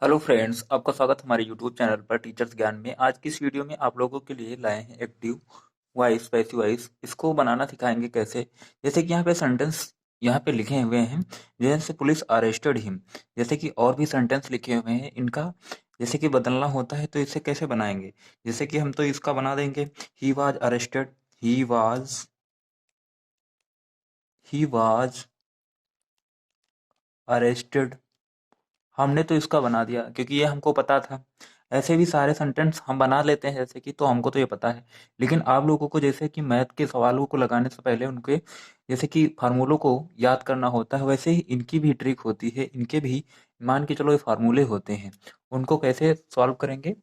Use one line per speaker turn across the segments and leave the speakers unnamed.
Hello friends, आपका स्वागत हमारे यूट्यूब चैनल पर टीचर्स ज्ञान में। आज की इस वीडियो में आप लोगों के लिए लाए हैं एक्टिव वॉइस पैसिव वॉइस। इसको बनाना सिखाएंगे कैसे। जैसे कि यहाँ पे सेंटेंस यहाँ पे लिखे हुए हैं, जैसे पुलिस अरेस्टेड हिम। जैसे कि और भी सेंटेंस लिखे हुए हैं, इनका जैसे कि बदलना होता है तो इसे कैसे बनाएंगे। जैसे कि हम तो इसका बना देंगे, he was arrested, he was he was arrested. हमने तो इसका बना दिया क्योंकि ये हमको पता था। ऐसे भी सारे सेंटेंस हम बना लेते हैं जैसे कि, तो हमको तो ये पता है। लेकिन आप लोगों को जैसे कि मैथ के सवालों को लगाने से पहले उनके जैसे कि फार्मूलों को याद करना होता है, वैसे ही इनकी भी ट्रिक होती है। इनके भी मान के चलो ये फार्मूले होते हैं, उनको कैसे सॉल्व करेंगे।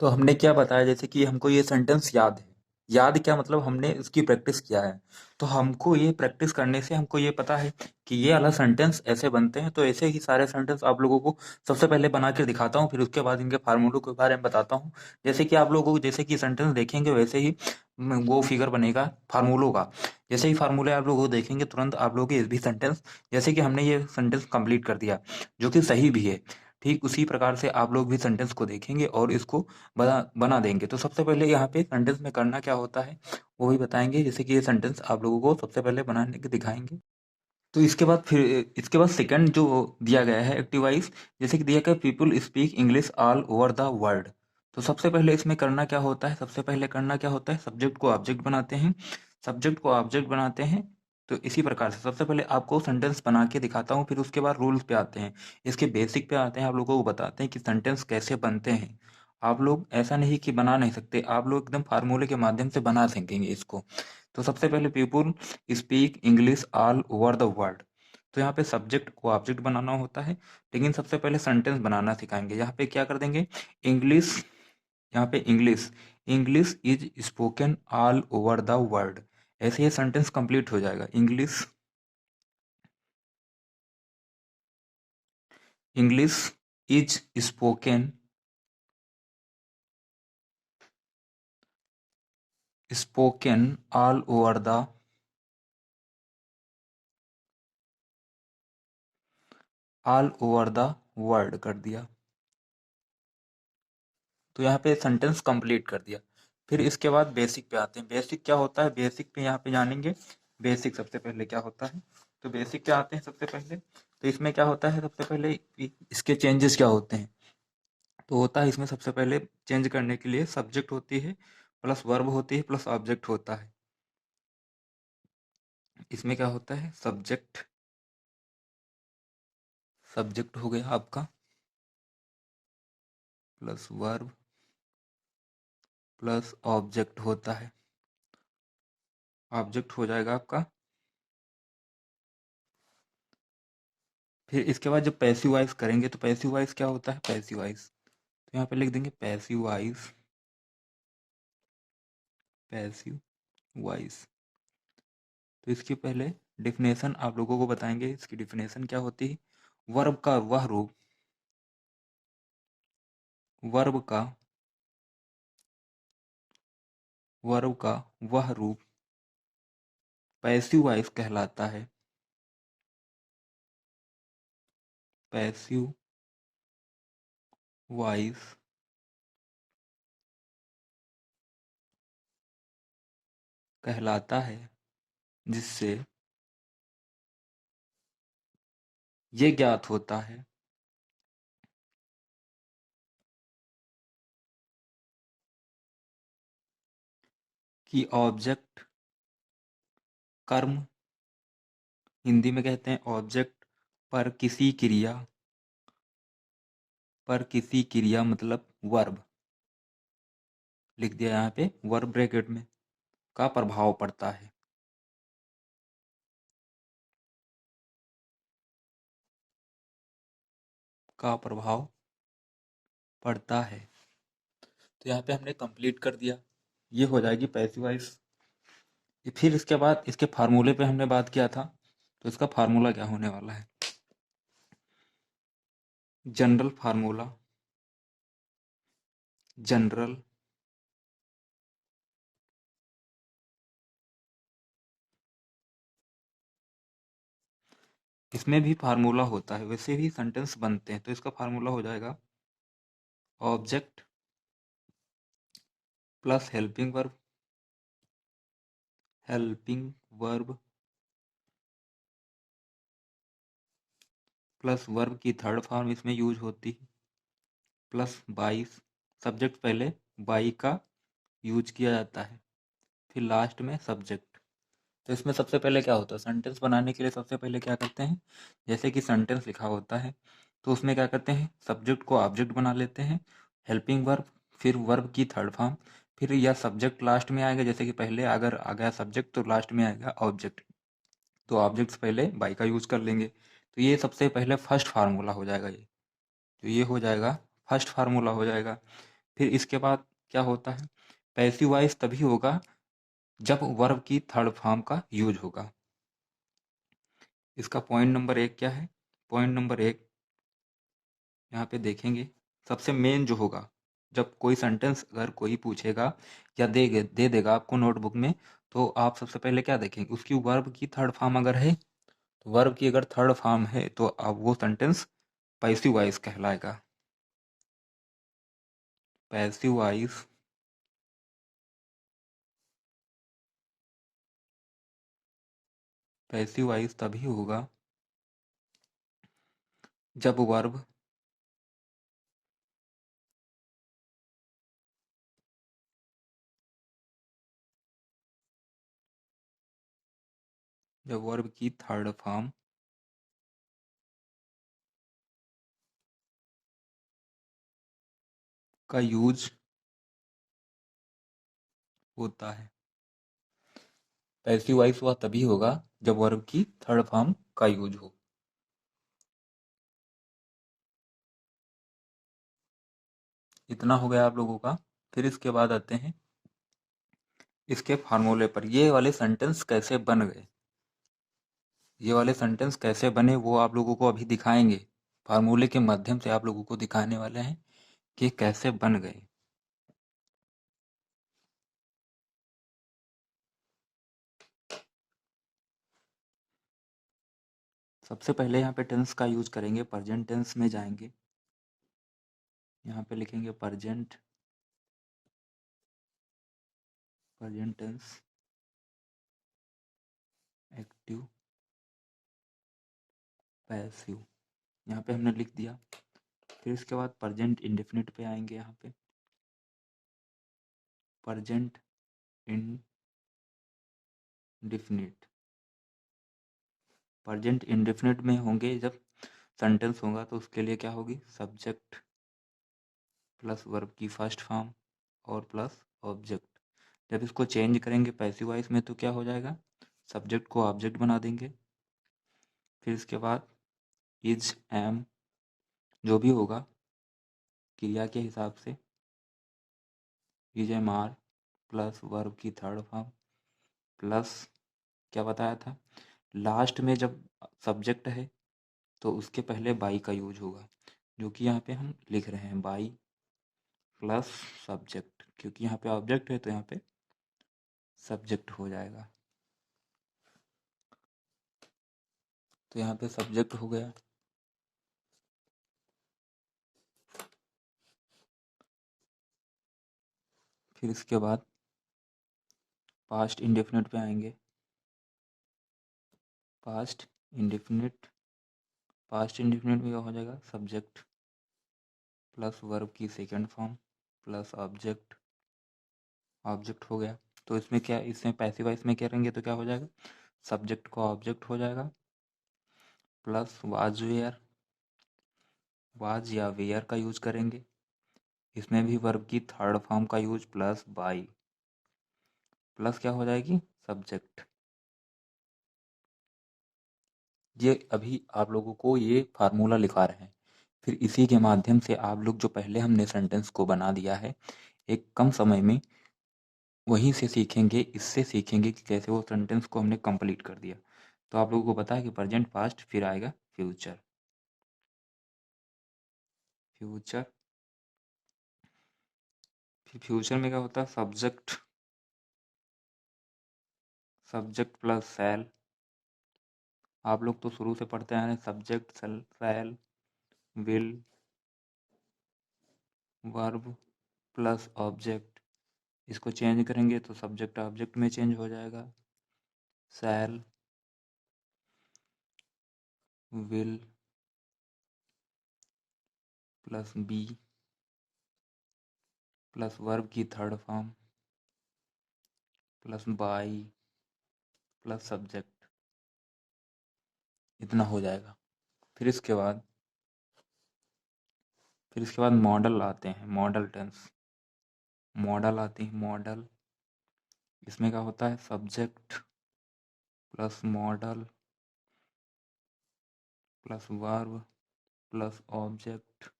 तो हमने क्या बताया, जैसे कि हमको ये सेंटेंस याद है। याद क्या मतलब, हमने इसकी प्रैक्टिस किया है। तो हमको ये प्रैक्टिस करने से हमको ये पता है कि ये वाला सेंटेंस ऐसे बनते हैं। तो ऐसे ही सारे सेंटेंस आप लोगों को सबसे पहले बना के दिखाता हूँ, फिर उसके बाद इनके फार्मूलों के बारे में बताता हूँ। जैसे कि आप लोगों को जैसे कि सेंटेंस देखेंगे वैसे ही वो फिगर बनेगा फार्मूलों का। जैसे ही फार्मूले आप लोगों को देखेंगे तुरंत आप लोग ये भी सेंटेंस, जैसे कि हमने ये सेंटेंस कंप्लीट कर दिया जो कि सही भी है, ठीक उसी प्रकार से आप लोग भी सेंटेंस को देखेंगे और इसको बना बना देंगे। तो सबसे पहले यहाँ पे सेंटेंस में करना क्या होता है वो भी बताएंगे। जैसे कि ये सेंटेंस आप लोगों को सबसे पहले बनाने के दिखाएंगे। तो इसके बाद सेकंड जो दिया गया है एक्टिवाइज, जैसे कि दिया गया people speak English all over the world. तो सबसे पहले इसमें करना क्या होता है, सबसे पहले करना क्या होता है, सब्जेक्ट को ऑब्जेक्ट बनाते हैं। सब्जेक्ट को ऑब्जेक्ट बनाते हैं। तो इसी प्रकार से सबसे पहले आपको सेंटेंस बना के दिखाता हूँ, फिर उसके बाद रूल्स पे आते हैं, इसके बेसिक पे आते हैं, आप लोगों को बताते हैं कि सेंटेंस कैसे बनते हैं। आप लोग ऐसा नहीं कि बना नहीं सकते, आप लोग एकदम फार्मूले के माध्यम से बना सकेंगे इसको। तो सबसे पहले people speak English all over the world. तो यहाँ पे सब्जेक्ट को ऑब्जेक्ट बनाना होता है, लेकिन सबसे पहले सेंटेंस बनाना सिखाएंगे। यहाँ पे क्या कर देंगे, इंग्लिश, यहाँ पे English, English is spoken all over the world. ऐसे ये सेंटेंस कंप्लीट हो जाएगा। English, English is spoken, spoken all over the world कर दिया। तो यहाँ पे सेंटेंस कंप्लीट कर दिया। फिर इसके बाद बेसिक पे आते हैं। बेसिक क्या होता है, बेसिक पे यहाँ पे जानेंगे। बेसिक सबसे पहले क्या होता है, तो बेसिक पे आते हैं सबसे पहले। तो इसमें क्या होता है, सबसे पहले इसके चेंजेस क्या होते हैं। तो होता है इसमें सबसे पहले चेंज करने के लिए सब्जेक्ट होती है, प्लस वर्ब होती है, प्लस ऑब्जेक्ट होता है। इसमें क्या होता है, सब्जेक्ट, सब्जेक्ट हो गया आपका, प्लस वर्ब, प्लस ऑब्जेक्ट होता है। ऑब्जेक्ट हो जाएगा आपका। फिर इसके बाद जब पैसिव वॉइस करेंगे, तो पैसिव वॉइस क्या होता है, पैसिव वॉइस तो यहाँ पे लिख देंगे पैसिव वॉइस, पैसिव वॉइस। तो इसके पहले डिफिनेशन आप लोगों को बताएंगे। इसकी डिफिनेशन क्या होती है, वर्ब का वह रूप, वर्ब का, वर्ब का वह रूप पैसिव वॉइस कहलाता है। पैसिव वॉइस कहलाता है, जिससे ये ज्ञात होता है कि ऑब्जेक्ट, कर्म, हिंदी में कहते हैं ऑब्जेक्ट, पर किसी क्रिया, पर किसी क्रिया मतलब वर्ब, लिख दिया यहाँ पे वर्ब ब्रैकेट में, का प्रभाव पड़ता है। का प्रभाव पड़ता है। तो यहाँ पे हमने कंप्लीट कर दिया। ये हो जाएगी पैसिव वॉइस। फिर इसके बाद इसके फार्मूले पे हमने बात किया था। तो इसका फार्मूला क्या होने वाला है, जनरल फार्मूला, जनरल इसमें भी फार्मूला होता है, वैसे भी सेंटेंस बनते हैं। तो इसका फार्मूला हो जाएगा object plus helping verb plus verb की थर्ड फॉर्म इसमें यूज होती है, प्लस बाई। सब्जेक्ट पहले बाई का यूज किया जाता है, फिर लास्ट में सब्जेक्ट। तो इसमें सबसे पहले क्या होता है, सेंटेंस बनाने के लिए सबसे पहले क्या करते हैं, जैसे कि सेंटेंस लिखा होता है तो उसमें क्या करते हैं, सब्जेक्ट को ऑब्जेक्ट बना लेते हैं, हेल्पिंग वर्ब, फिर वर्ब की थर्ड फॉर्म, फिर या सब्जेक्ट लास्ट में आएगा, जैसे कि पहले अगर आ गया सब्जेक्ट तो लास्ट में आएगा ऑब्जेक्ट। तो ऑब्जेक्ट्स पहले बाई का यूज कर लेंगे। तो ये सबसे पहले फर्स्ट फार्मूला हो जाएगा ये। तो ये हो जाएगा फर्स्ट फार्मूला हो जाएगा। फिर इसके बाद क्या होता है, पैसिव वॉइस तभी होगा जब वर्ब की थर्ड फॉर्म का यूज होगा। इसका पॉइंट नंबर 1 क्या है, पॉइंट नंबर 1 यहाँ पे देखेंगे, सबसे मेन जो होगा, जब कोई सेंटेंस अगर कोई पूछेगा या दे देगा आपको नोटबुक में, तो आप सबसे पहले क्या देखेंगे, उसकी वर्ब की थर्ड फॉर्म अगर है, तो वर्ब की अगर थर्ड फॉर्म है तो अब वो सेंटेंस पैसिव वॉइस कहलाएगा। पैसिव वॉइस पैसिव वॉइस तभी होगा जब वर्ब की थर्ड फॉर्म का यूज होता है। पैसिव वॉइस हुआ तभी होगा जब वर्ब की थर्ड फॉर्म का यूज हो। इतना हो गया आप लोगों का। फिर इसके बाद आते हैं इसके फार्मूले पर। ये वाले सेंटेंस कैसे बन गए, ये वाले सेंटेंस कैसे बने वो आप लोगों को अभी दिखाएंगे। फार्मूले के माध्यम से आप लोगों को दिखाने वाले हैं कि कैसे बन गए। सबसे पहले यहाँ पे टेंस का यूज करेंगे, प्रेजेंट टेंस में जाएंगे, यहाँ पे लिखेंगे प्रेजेंट टेंस एक्टिव पैसिव, यहाँ पे हमने लिख दिया। फिर इसके बाद प्रेजेंट इंडेफिनिट पे आएंगे, यहाँ पे प्रेजेंट इंडेफिनिट, प्रेजेंट इंडेफिनिट में होंगे जब सेंटेंस होगा तो उसके लिए क्या होगी, सब्जेक्ट प्लस वर्ब की फर्स्ट फॉर्म और प्लस ऑब्जेक्ट। जब इसको चेंज करेंगे पैसिव वॉइस में तो क्या हो जाएगा, सब्जेक्ट को ऑब्जेक्ट बना देंगे। फिर इसके बाद इज एम जो भी होगा क्रिया के हिसाब से, is am are plus verb की थर्ड फॉर्म प्लस क्या बताया था, लास्ट में जब सब्जेक्ट है तो उसके पहले बाई का यूज होगा, जो कि यहाँ पे हम लिख रहे हैं बाई प्लस सब्जेक्ट, क्योंकि यहाँ पे ऑब्जेक्ट है तो यहाँ पे सब्जेक्ट हो जाएगा। तो यहाँ पे सब्जेक्ट हो गया। फिर इसके बाद पास्ट इंडेफिनिट पे आएंगे। पास्ट इंडेफिनिट में क्या हो जाएगा, सब्जेक्ट प्लस वर्ब की सेकंड फॉर्म प्लस ऑब्जेक्ट हो गया। तो इसमें क्या, इसमें पैसिव वॉइस में करेंगे तो क्या हो जाएगा, सब्जेक्ट को ऑब्जेक्ट हो जाएगा प्लस वाज या वेयर का यूज करेंगे, इसमें भी वर्ब की थर्ड फॉर्म का यूज प्लस बाई प्लस क्या हो जाएगी, सब्जेक्ट। ये अभी आप लोगों को ये फार्मूला लिखा रहे हैं। फिर इसी के माध्यम से आप लोग जो पहले हमने सेंटेंस को बना दिया है एक कम समय में, वहीं से सीखेंगे, इससे सीखेंगे कि कैसे वो सेंटेंस को हमने कंप्लीट कर दिया। तो आप लोगों को पता है कि प्रेजेंट पास्ट फिर आएगा फ्यूचर। फ्यूचर फिर फ्यूचर में क्या होता है, सब्जेक्ट प्लस सेल आप लोग तो शुरू से पढ़ते आ रहे हैं, subject shall will verb plus object, इसको चेंज करेंगे तो सब्जेक्ट ऑब्जेक्ट में चेंज हो जाएगा। Shall will plus be plus verb की third form plus by plus subject, इतना हो जाएगा। फिर इसके बाद मॉडल आते हैं, मॉडल टेंस। मॉडल आती है मॉडल, इसमें क्या होता है, subject plus modal plus verb plus object,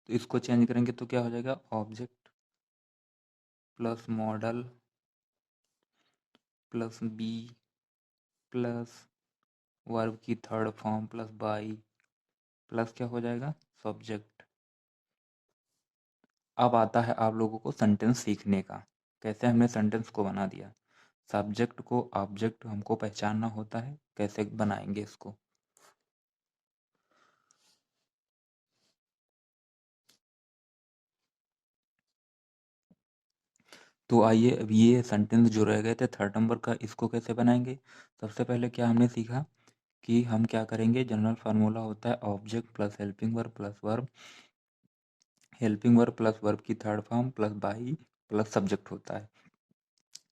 तो इसको चेंज करेंगे तो क्या हो जाएगा, object plus modal plus be plus verb की third form plus by plus क्या हो जाएगा, सब्जेक्ट। अब आता है आप लोगों को सेंटेंस सीखने का, कैसे हमने सेंटेंस को बना दिया। सब्जेक्ट को ऑब्जेक्ट हमको पहचानना होता है, कैसे बनाएंगे इसको। तो आइए अब ये सेंटेंस जो रह गए थे थर्ड नंबर का, इसको कैसे बनाएंगे। सबसे पहले क्या हमने सीखा कि हम क्या करेंगे, जनरल फार्मूला होता है object plus helping verb plus verb, helping verb plus verb की third form plus by plus subject होता है।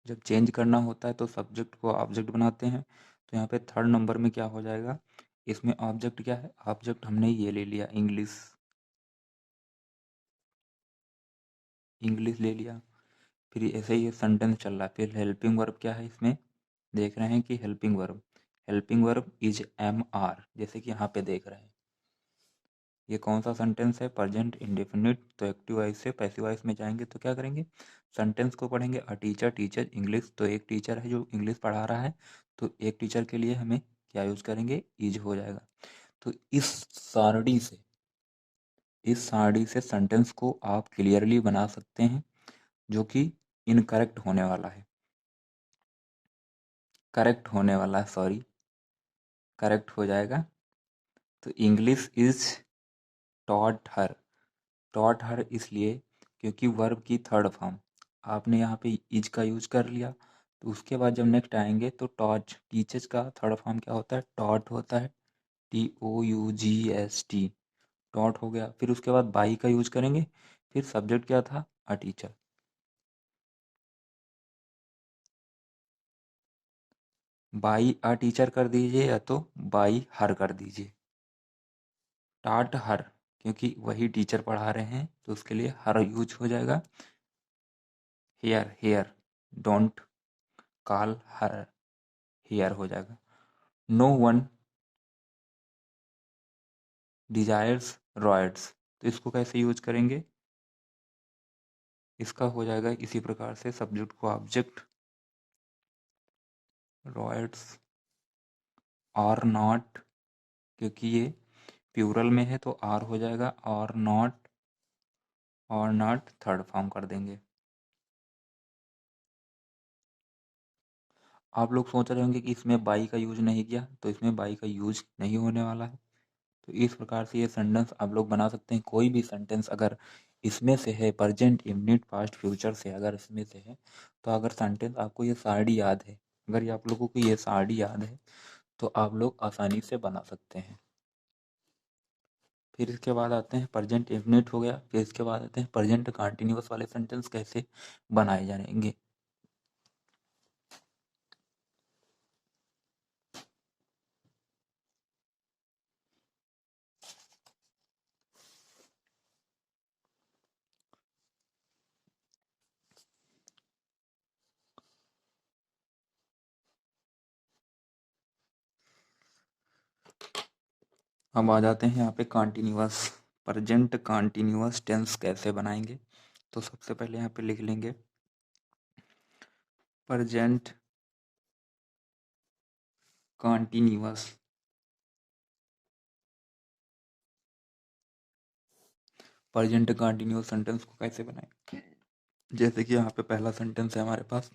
जब चेंज करना होता है तो सब्जेक्ट को ऑब्जेक्ट बनाते हैं। तो यहाँ पे थर्ड नंबर में क्या हो जाएगा, इसमें ऑब्जेक्ट क्या है, ऑब्जेक्ट हमने ये ले लिया, इंग्लिश, इंग्लिश ले लिया। फिर ऐसे ही सेंटेंस चल रहा है। फिर हेल्पिंग वर्ब क्या है, इसमें देख रहे हैं कि helping verb is am are, जैसे कि यहाँ पे देख रहे हैं। ये कौन सा सेंटेंस है, प्रेजेंट इंडेफिनिट। तो एक्टिव वॉइस से पैसिव वॉइस में जाएंगे तो क्या करेंगे, सेंटेंस को पढ़ेंगे। अ टीचर टीचर इंग्लिश, तो एक टीचर है जो इंग्लिश पढ़ा रहा है, तो एक टीचर के लिए हमें क्या यूज करेंगे, इज हो जाएगा। तो इस सारणी से सेंटेंस को आप क्लियरली बना सकते हैं, जो कि इनकरेक्ट होने वाला है, करेक्ट होने वाला है, सॉरी, करेक्ट हो जाएगा। तो इंग्लिश इज टॉट हर इसलिए क्योंकि वर्ब की थर्ड फॉर्म आपने यहाँ पे इज का यूज कर लिया। तो उसके बाद जब नेक्स्ट आएंगे तो टॉच, टीचर्स का थर्ड फॉर्म क्या होता है, टॉट होता है, TOUGST, टॉट हो गया। फिर उसके बाद बाई का यूज करेंगे। फिर सब्जेक्ट क्या था, a teacher, by a teacher कर दीजिए या तो बाई हर कर दीजिए। टाट हर, क्योंकि वही टीचर पढ़ा रहे हैं तो उसके लिए हर यूज हो जाएगा। Here don't call her, here हो जाएगा। नो वन डिजायर्स रॉयट्स, तो इसको कैसे यूज करेंगे, इसका हो जाएगा इसी प्रकार से, सब्जेक्ट को ऑब्जेक्ट, रॉयट्स आर नॉट, क्योंकि ये प्लूरल में है तो आर हो जाएगा, और नॉट थर्ड फॉर्म कर देंगे। आप लोग सोच रहे होंगे कि इसमें बाई का यूज नहीं किया, तो इसमें बाई का यूज नहीं होने वाला है। तो इस प्रकार से ये सेंटेंस आप लोग बना सकते हैं। कोई भी सेंटेंस अगर इसमें से है, प्रेजेंट इनडिफिनिट पास्ट फ्यूचर से अगर इसमें से है, तो अगर सेंटेंस आपको ये सारी याद है, अगर ये आप लोगों को ये सारी याद है, तो आप लोग आसानी से बना सकते हैं। फिर इसके बाद आते हैं प्रेजेंट इनडिफिनिट हो गया। फिर इसके बाद आते हैं प्रेजेंट कंटिन्यूअस वाले सेंटेंस कैसे बनाए जाएंगे। हम आ जाते हैं यहाँ पे कंटिन्यूअस, प्रेजेंट कंटिन्यूअस टेंस कैसे बनाएंगे। तो सबसे पहले यहाँ पे लिख लेंगे present continuous, present continuous sentence को कैसे बनाएं। जैसे कि यहाँ पे पहला सेंटेंस है हमारे पास,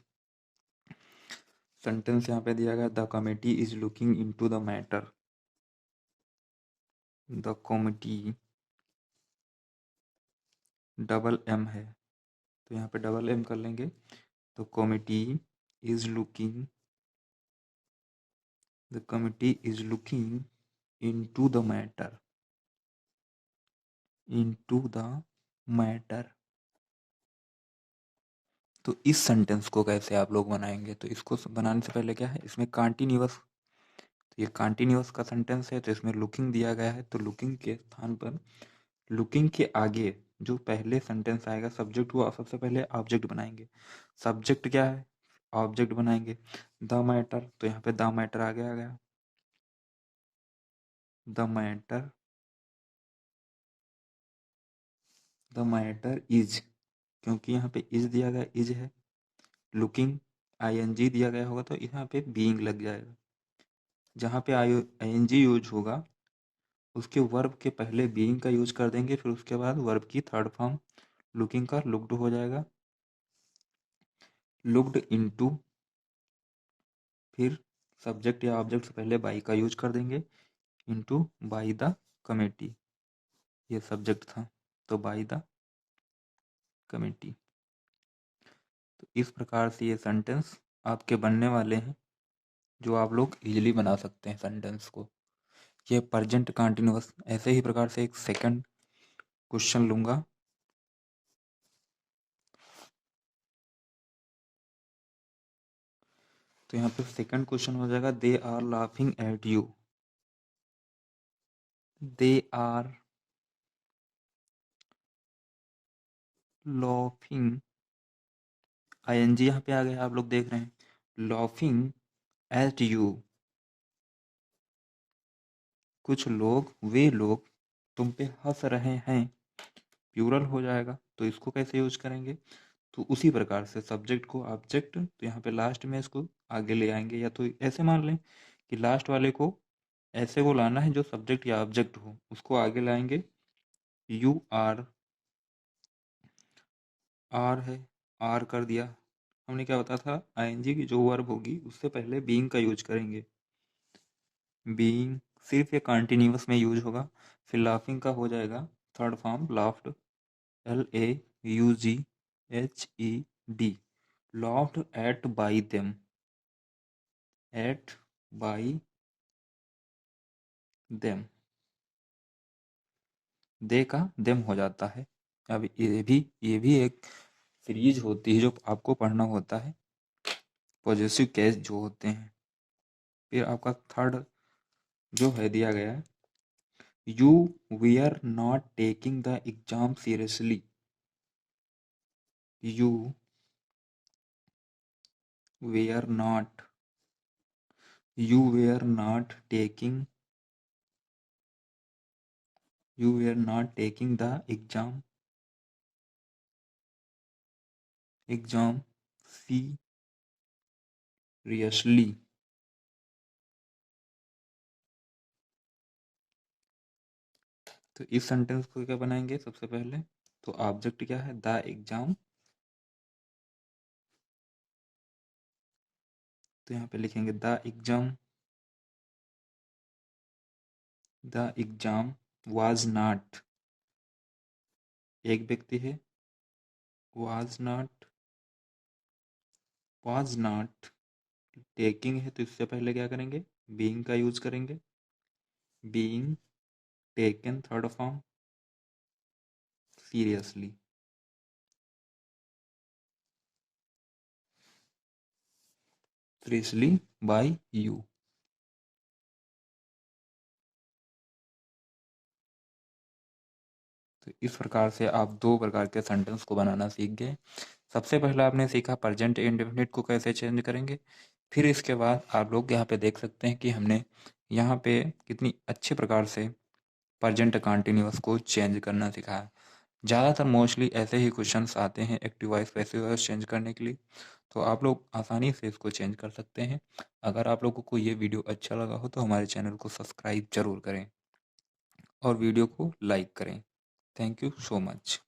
सेंटेंस यहाँ पे दिया गया, the committee is looking into the matter. The committee double M है तो यहाँ पे डबल एम कर लेंगे। तो committee is looking, the committee is looking into the matter, into the matter. तो इस सेंटेंस को कैसे आप लोग बनाएंगे, तो इसको बनाने से पहले क्या है, इसमें कंटिन्यूअस, तो ये कंटिन्यूअस का सेंटेंस है तो इसमें लुकिंग दिया गया है, तो लुकिंग के स्थान पर, लुकिंग के आगे जो पहले सेंटेंस आएगा सब्जेक्ट को सबसे पहले ऑब्जेक्ट बनाएंगे। सब्जेक्ट क्या है, ऑब्जेक्ट बनाएंगे। द मैटर, तो यहाँ पे द मैटर आगे आ गया, the matter, the matter is, क्योंकि यहाँ पे इज दिया गया, इज है। लुकिंग आईएनजी दिया गया होगा तो यहाँ पे बीइंग लग जाएगा। जहाँ पे आईएनजी यूज होगा उसके वर्ब के पहले बीइंग का यूज कर देंगे, फिर उसके बाद वर्ब की थर्ड फॉर्म लुकिंग का लुक्ड हो जाएगा, लुक्ड इनटू, फिर सब्जेक्ट या ऑब्जेक्ट से पहले बाई का यूज कर देंगे, इनटू बाई द कमेटी, ये सब्जेक्ट था तो बाई द कमेटी। तो इस प्रकार से ये सेंटेंस आपके बनने वाले हैं जो आप लोग इजीली बना सकते हैं सेंटेंस को। ये प्रेजेंट कंटिन्यूअस, ऐसे ही प्रकार से एक सेकंड क्वेश्चन लूंगा। तो यहाँ पे सेकंड क्वेश्चन हो जाएगा, they are laughing at you. They are laughing, ING यहाँ पे आ गया, आप लोग देख रहे हैं, लाफिंग एट यू, कुछ लोग, वे लोग तुम पे हंस रहे हैं, प्लूरल हो जाएगा। तो इसको कैसे यूज करेंगे, तो उसी प्रकार से सब्जेक्ट को ऑब्जेक्ट, तो यहाँ पे लास्ट में इसको आगे ले आएंगे, या तो ऐसे मान लें कि लास्ट वाले को ऐसे को लाना है जो सब्जेक्ट या ऑब्जेक्ट हो, उसको आगे लाएंगे। यू आर, आर है, आर कर दिया। हमने क्या बताया था, आईएनजी की जो वर्ब होगी उससे पहले बीइंग का यूज करेंगे। बीइंग सिर्फ ये कंटिन्यूअस में यूज होगा। फिर लाफिंग का हो जाएगा third form laughed, LAUGHED, laughed at by them, at by them, दे का देम हो जाता है। अब ये भी एक सीरीज होती है जो आपको पढ़ना होता है, पॉजेसिव केस जो होते हैं। फिर आपका थर्ड जो है दिया गया है, you we are not taking the exam seriously, you we are not, you we are not taking, you we are not taking the exam seriously. तो इस सेंटेंस को क्या बनाएंगे सबसे पहले, तो ऑब्जेक्ट क्या है, द एग्जाम, तो यहाँ पे लिखेंगे द एग्जाम वाज नॉट, एक व्यक्ति है, वाज नॉट टेकिंग है तो इससे पहले क्या करेंगे, बीइंग का यूज करेंगे, being taken third form seriously, seriously by you. तो इस प्रकार से आप दो प्रकार के सेंटेंस को बनाना सीख गए। सबसे पहले आपने सीखा प्रेजेंट इंडेफिनिट को कैसे चेंज करेंगे, फिर इसके बाद आप लोग यहाँ पे देख सकते हैं कि हमने यहाँ पे कितनी अच्छे प्रकार से प्रेजेंट कंटिन्यूअस को चेंज करना सिखाया। ज़्यादातर मोस्टली ऐसे ही क्वेश्चंस आते हैं active voice passive voice change करने के लिए, तो आप लोग आसानी से इसको चेंज कर सकते हैं। अगर आप लोगों को ये वीडियो अच्छा लगा हो तो हमारे चैनल को सब्सक्राइब जरूर करें और वीडियो को लाइक करें। Thank you so much.